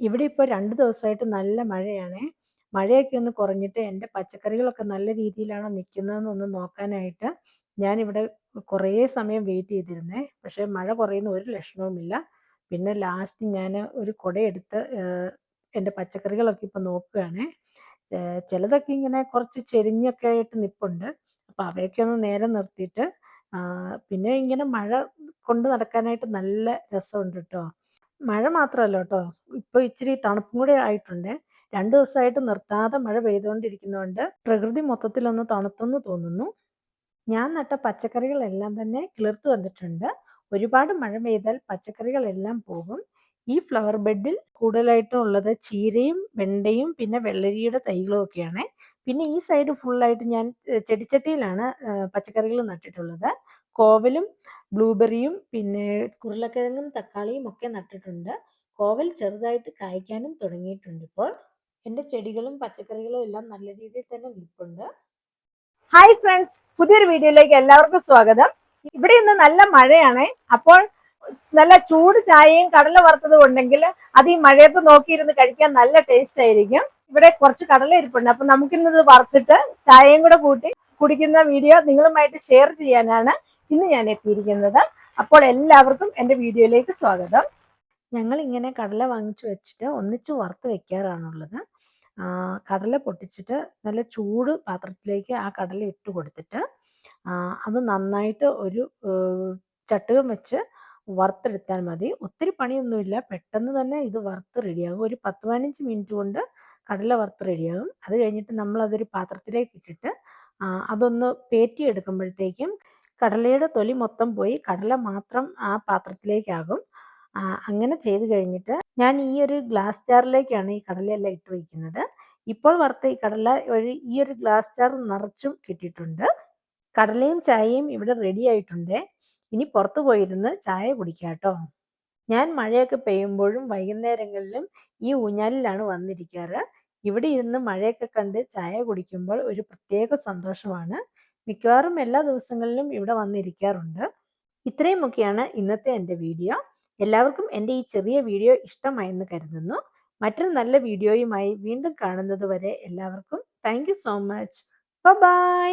ഇവിടെ ഇപ്പോൾ 2 ദിവസമായിട്ട് നല്ല മഴയാണേ. മഴയൊക്കെ ഒന്ന് കുറഞ്ഞിട്ട് എൻ്റെ പച്ചക്കറികളൊക്കെ നല്ല രീതിയിലാണോ നിൽക്കുന്നതെന്നൊന്ന് നോക്കാനായിട്ട് ഞാനിവിടെ കുറേ സമയം വെയിറ്റ് ചെയ്തിരുന്നേ. പക്ഷേ മഴ കുറയുന്ന ഒരു ലക്ഷണവുമില്ല. പിന്നെ ലാസ്റ്റ് ഞാൻ ഒരു കുടയെടുത്ത് എൻ്റെ പച്ചക്കറികളൊക്കെ ഇപ്പോൾ നോക്കുകയാണേ. ചിലതൊക്കെ ഇങ്ങനെ കുറച്ച് ചെരിഞ്ഞൊക്കെ ആയിട്ട് നിൽപ്പുണ്ട്. അപ്പോൾ അവയൊക്കെ ഒന്ന് നേരെ നിർത്തിയിട്ട് പിന്നെ ഇങ്ങനെ മഴ കൊണ്ട് നടക്കാനായിട്ട് നല്ല രസമുണ്ട് കേട്ടോ. മഴ മാത്രമല്ല കേട്ടോ, ഇപ്പോൾ ഇച്ചിരി തണുപ്പും കൂടെ ആയിട്ടുണ്ട്. 2 ദിവസമായിട്ട് നിർത്താതെ മഴ പെയ്തുകൊണ്ടിരിക്കുന്നതുകൊണ്ട് പ്രകൃതി മൊത്തത്തിലൊന്ന് തണുത്തെന്ന് തോന്നുന്നു. ഞാൻ നട്ട പച്ചക്കറികളെല്ലാം തന്നെ കിളിർത്ത് വന്നിട്ടുണ്ട്. ഒരുപാട് മഴ പെയ്താൽ പച്ചക്കറികളെല്ലാം പോകും. ഈ ഫ്ലവർ ബെഡിൽ കൂടുതലായിട്ടും ഉള്ളത് ചീരയും വെണ്ടയും പിന്നെ വെള്ളരിയുടെ തൈകളും ഒക്കെയാണ്. പിന്നെ ഈ സൈഡ് ഫുള്ളായിട്ട് ഞാൻ ചെടിച്ചട്ടിയിലാണ് പച്ചക്കറികൾ നട്ടിട്ടുള്ളത്. കോവലും ബ്ലൂബെറിയും പിന്നെ ഉരുളക്കിഴങ്ങും തക്കാളിയും ഒക്കെ നട്ടിട്ടുണ്ട്. കോവൽ ചെറുതായിട്ട് കായ്ക്കാനും തുടങ്ങിയിട്ടുണ്ട് ഇപ്പോൾ. എൻ്റെ ചെടികളും പച്ചക്കറികളും എല്ലാം നല്ല രീതിയിൽ തന്നെ നിൽപ്പുണ്ട്. ഹായ് ഫ്രണ്ട്സ്, പുതിയൊരു വീഡിയോയിലേക്ക് എല്ലാവർക്കും സ്വാഗതം. ഇവിടെ ഇന്ന് നല്ല മഴയാണ്. അപ്പോൾ നല്ല ചൂട് ചായയും കടല വറുത്തതും ഉണ്ടെങ്കിൽ അത് ഈ മഴയത്ത് നോക്കിയിരുന്ന് കഴിക്കാൻ നല്ല ടേസ്റ്റ് ആയിരിക്കും. ഇവിടെ കുറച്ച് കടല ഇരിപ്പുണ്ട്. അപ്പൊ നമുക്കിന്നത് വറുത്തിട്ട് ചായയും കൂടെ കൂട്ടി കുടിക്കുന്ന വീഡിയോ നിങ്ങളുമായിട്ട് ഷെയർ ചെയ്യാനാണ് ഇന്ന് ഞാൻ എത്തിയിരിക്കുന്നത്. അപ്പോൾ എല്ലാവർക്കും എൻ്റെ വീഡിയോയിലേക്ക് സ്വാഗതം. ഞങ്ങൾ ഇങ്ങനെ കടല വാങ്ങിച്ചു വെച്ചിട്ട് ഒന്നിച്ച് വറുത്ത് വെക്കാറാണുള്ളത്. കടല പൊട്ടിച്ചിട്ട് നല്ല ചൂട് പാത്രത്തിലേക്ക് ആ കടല ഇട്ട് കൊടുത്തിട്ട് അത് നന്നായിട്ട് ഒരു ചട്ടുകം വെച്ച് വറുത്തെടുത്താൽ മതി. ഒത്തിരി പണിയൊന്നുമില്ല, പെട്ടെന്ന് തന്നെ ഇത് വറുത്ത് റെഡിയാകും. ഒരു 10-15 മിനിറ്റ് കൊണ്ട് കടല വറുത്ത് റെഡിയാകും. അത് കഴിഞ്ഞിട്ട് നമ്മളതൊരു പാത്രത്തിലേക്ക് ഇട്ടിട്ട് അതൊന്ന് പേറ്റി എടുക്കുമ്പോഴത്തേക്കും കടലയുടെ തൊലി മൊത്തം പോയി കടല മാത്രം ആ പാത്രത്തിലേക്കാകും. അങ്ങനെ ചെയ്ത് കഴിഞ്ഞിട്ട് ഞാൻ ഈ ഒരു ഗ്ലാസ് ജാറിലേക്കാണ് ഈ കടലയെല്ലാം ഇട്ട് വയ്ക്കുന്നത്. ഇപ്പോൾ വറുത്ത ഈ കടല ഈ ഒരു ഗ്ലാസ് ജാർ നിറച്ചും കിട്ടിയിട്ടുണ്ട്. കടലയും ചായയും ഇവിടെ റെഡി ആയിട്ടുണ്ട്. ഇനി പുറത്തു പോയിരുന്ന് ചായ കുടിക്കാം കേട്ടോ. ഞാൻ മഴയൊക്കെ പെയ്യുമ്പോഴും വൈകുന്നേരങ്ങളിലും ഈ ഊഞ്ഞാലിലാണ് വന്നിരിക്കാറ്. ഇവിടെ ഇരുന്ന് മഴയൊക്കെ കണ്ട് ചായ കുടിക്കുമ്പോൾ ഒരു പ്രത്യേക സന്തോഷമാണ്. മിക്കവാറും എല്ലാ ദിവസങ്ങളിലും ഇവിടെ വന്നിരിക്കാറുണ്ട്. ഇത്രയുമൊക്കെയാണ് ഇന്നത്തെ എൻ്റെ വീഡിയോ. എല്ലാവർക്കും എൻ്റെ ഈ ചെറിയ വീഡിയോ ഇഷ്ടമായെന്ന് കരുതുന്നു. മറ്റൊരു നല്ല വീഡിയോയുമായി വീണ്ടും കാണുന്നത് വരെ എല്ലാവർക്കും thank you so much. By.